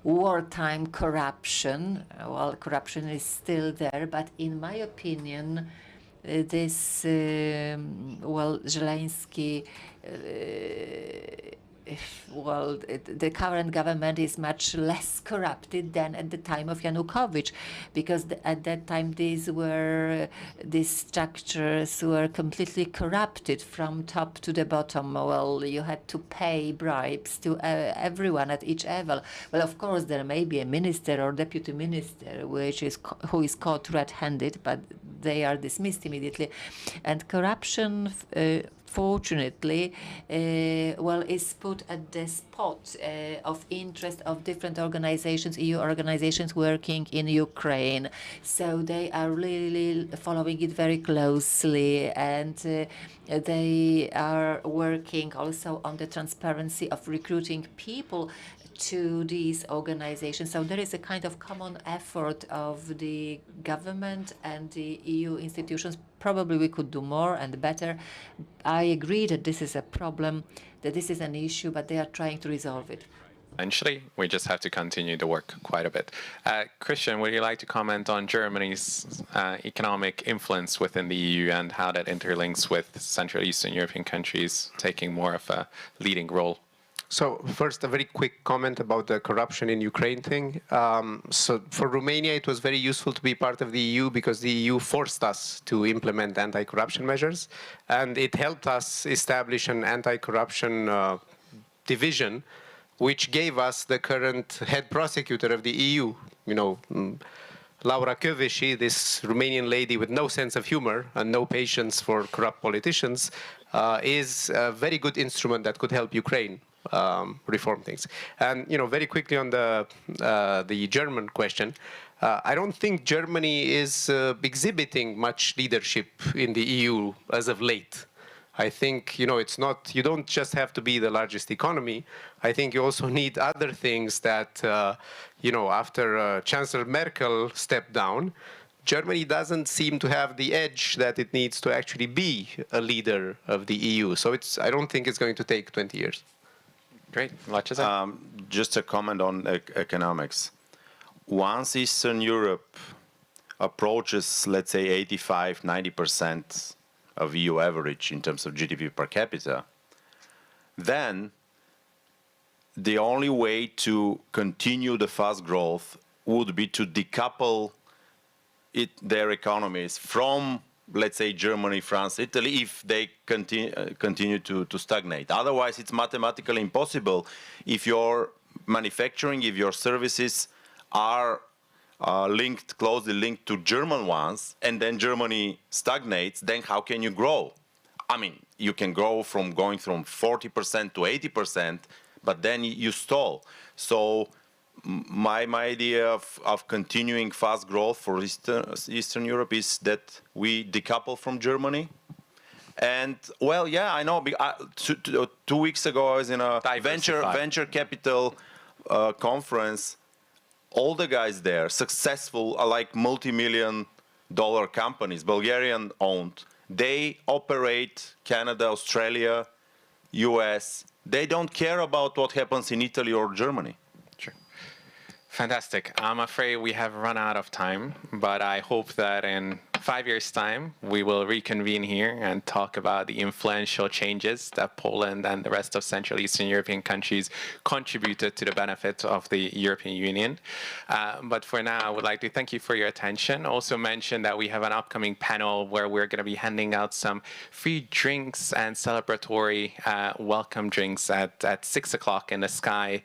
wartime corruption. Well, corruption is still there, but in my opinion, this, Zelensky, the current government is much less corrupted than at the time of Yanukovych, because at that time these structures were completely corrupted from top to the bottom. Well, you had to pay bribes to everyone at each level. Well, of course, there may be a minister or deputy minister who is caught red-handed, but they are dismissed immediately. And corruption fortunately, is put at the spot of interest of different organizations, EU organizations working in Ukraine. So they are really following it very closely, and they are working also on the transparency of recruiting people to these organizations. So there is a kind of common effort of the government and the EU institutions. Probably we could do more and better. I agree that this is a problem, that this is an issue, but they are trying to resolve it. Eventually, we just have to continue the work quite a bit. Christian, would you like to comment on Germany's economic influence within the EU and how that interlinks with Central Eastern European countries taking more of a leading role? So first, a very quick comment about the corruption in Ukraine thing. So for Romania, it was very useful to be part of the EU because the EU forced us to implement anti-corruption measures, and it helped us establish an anti-corruption division, which gave us the current head prosecutor of the EU, Laura Kövesi, this Romanian lady with no sense of humor and no patience for corrupt politicians, is a very good instrument that could help Ukraine reform things. And very quickly on the German question, I don't think Germany is exhibiting much leadership in the EU as of late. I think it's not. You don't just have to be the largest economy. I think you also need other things that after Chancellor Merkel stepped down, Germany doesn't seem to have the edge that it needs to actually be a leader of the EU. So I don't think it's going to take 20 years. Great. Latchezar? Just a comment on economics. Once Eastern Europe approaches, let's say, 85–90% of EU average in terms of GDP per capita, then the only way to continue the fast growth would be to decouple their economies from, let's say, Germany, France, Italy, if they continue to stagnate. Otherwise, it's mathematically impossible. If your manufacturing, if your services are closely linked to German ones, and then Germany stagnates, then how can you grow? I mean, you can grow from going from 40% to 80%, but then you stall. So my idea of continuing fast growth for Eastern Europe is that we decouple from Germany. And, well, yeah, I know. 2 weeks ago, I was in a venture capital conference. All the guys there, successful, like multi-million-dollar companies, Bulgarian-owned, they operate Canada, Australia, US. They don't care about what happens in Italy or Germany. Sure. Fantastic. I'm afraid we have run out of time, but I hope that in 5 years' time, we will reconvene here and talk about the influential changes that Poland and the rest of Central Eastern European countries contributed to the benefit of the European Union. But for now, I would like to thank you for your attention. Also mention that we have an upcoming panel where we're going to be handing out some free drinks and celebratory welcome drinks at 6 o'clock in the Sky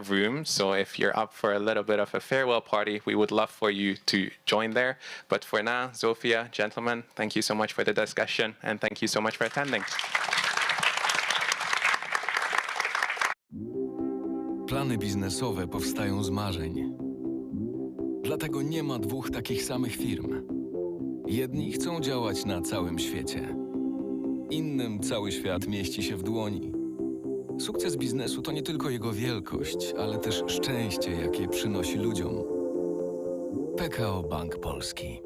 room. So if you're up for a little bit of a farewell party, we would love for you to join there. But for now, Sofia, gentlemen, thank you so much for the discussion, and thank you so much for attending. Plany biznesowe powstają z marzeń. Dlatego nie ma dwóch takich samych firm. Jedni chcą działać na całym świecie. Innym cały świat mieści się w dłoni. Sukces biznesu to nie tylko jego wielkość, ale też szczęście, jakie przynosi ludziom. PKO Bank Polski.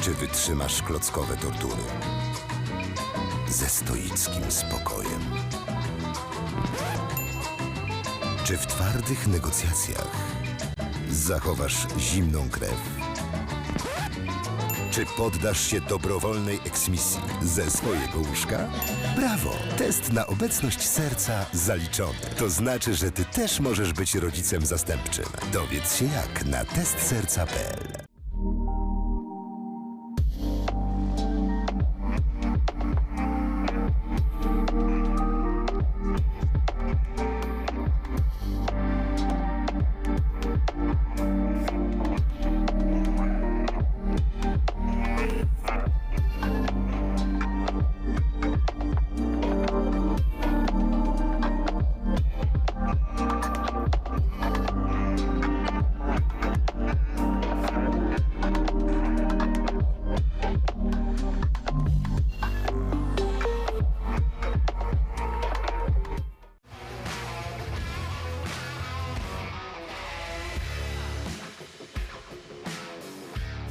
Czy wytrzymasz klockowe tortury ze stoickim spokojem? Czy w twardych negocjacjach zachowasz zimną krew? Czy poddasz się dobrowolnej eksmisji ze swojego łóżka? Brawo! Test na obecność serca zaliczony. To znaczy, że ty też możesz być rodzicem zastępczym. Dowiedz się jak na testserca.pl.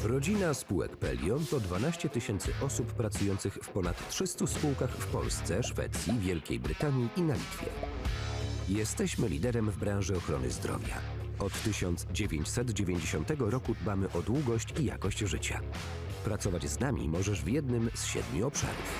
Rodzina spółek Pelion to 12 tysięcy osób pracujących w ponad 300 spółkach w Polsce, Szwecji, Wielkiej Brytanii i na Litwie. Jesteśmy liderem w branży ochrony zdrowia. Od 1990 roku dbamy o długość i jakość życia. Pracować z nami możesz w jednym z 7 obszarów.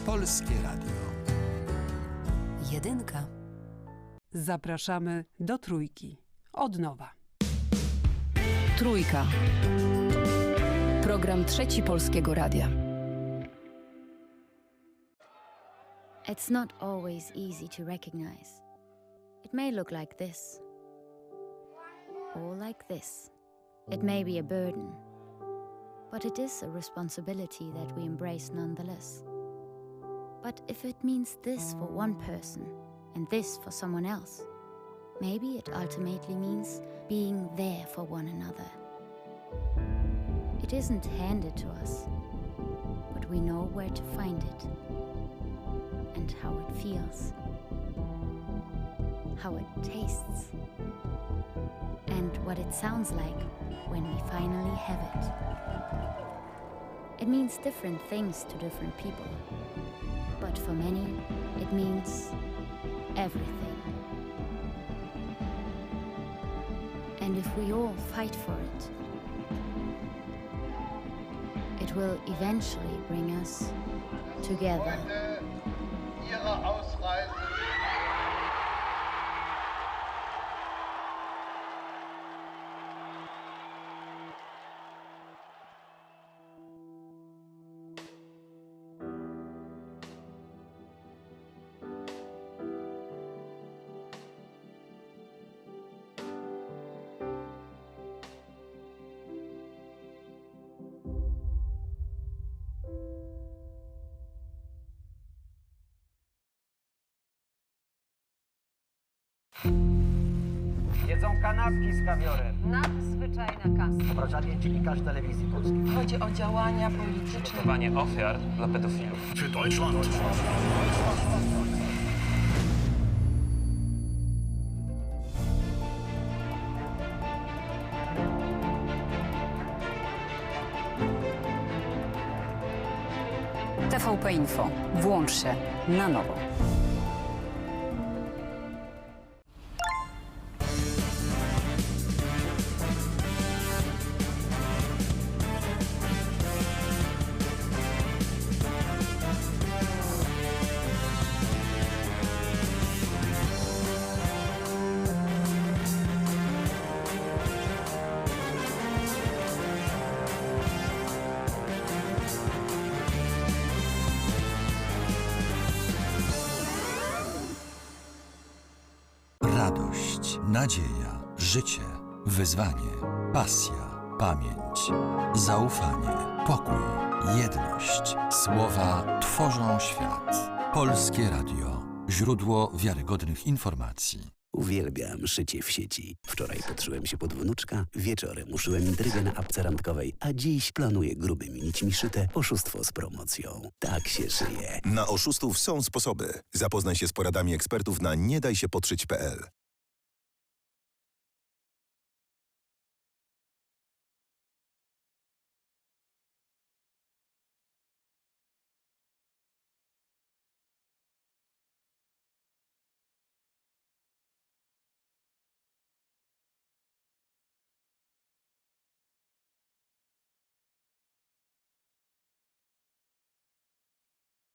Polskie Radio. Jedynka. Zapraszamy do trójki. Od nowa. Trójka. Program trzeci Polskiego Radia. It's not always easy to recognize. It may look like this, or like this. It may be a burden, but it is a responsibility that we embrace nonetheless. But if it means this for one person and this for someone else, maybe it ultimately means being there for one another. It isn't handed to us, but we know where to find it and how it feels, how it tastes, and what it sounds like when we finally have it. It means different things to different people, but for many, it means everything. And if we all fight for it, it will eventually bring us together. Jedzą kanapki z kawiorem. Nadzwyczajna kasa. Obrażanie dziennikarzy telewizji polskiej. Chodzi o działania polityczne. Przygotowanie ofiar dla pedofilów. Für Deutschland. TVP Info. Włącz się na nowo. Radość, nadzieja, życie, wyzwanie, pasja, pamięć, zaufanie, pokój, jedność. Słowa tworzą świat. Polskie Radio. Źródło wiarygodnych informacji. Uwielbiam szycie w sieci. Wczoraj podszyłem się pod wnuczka, wieczorem uszyłem intrygę na apce randkowej, a dziś planuję grubymi nićmi szyte oszustwo z promocją. Tak się szyje. Na oszustów są sposoby. Zapoznaj się z poradami ekspertów na niedajsiepodszyć.pl.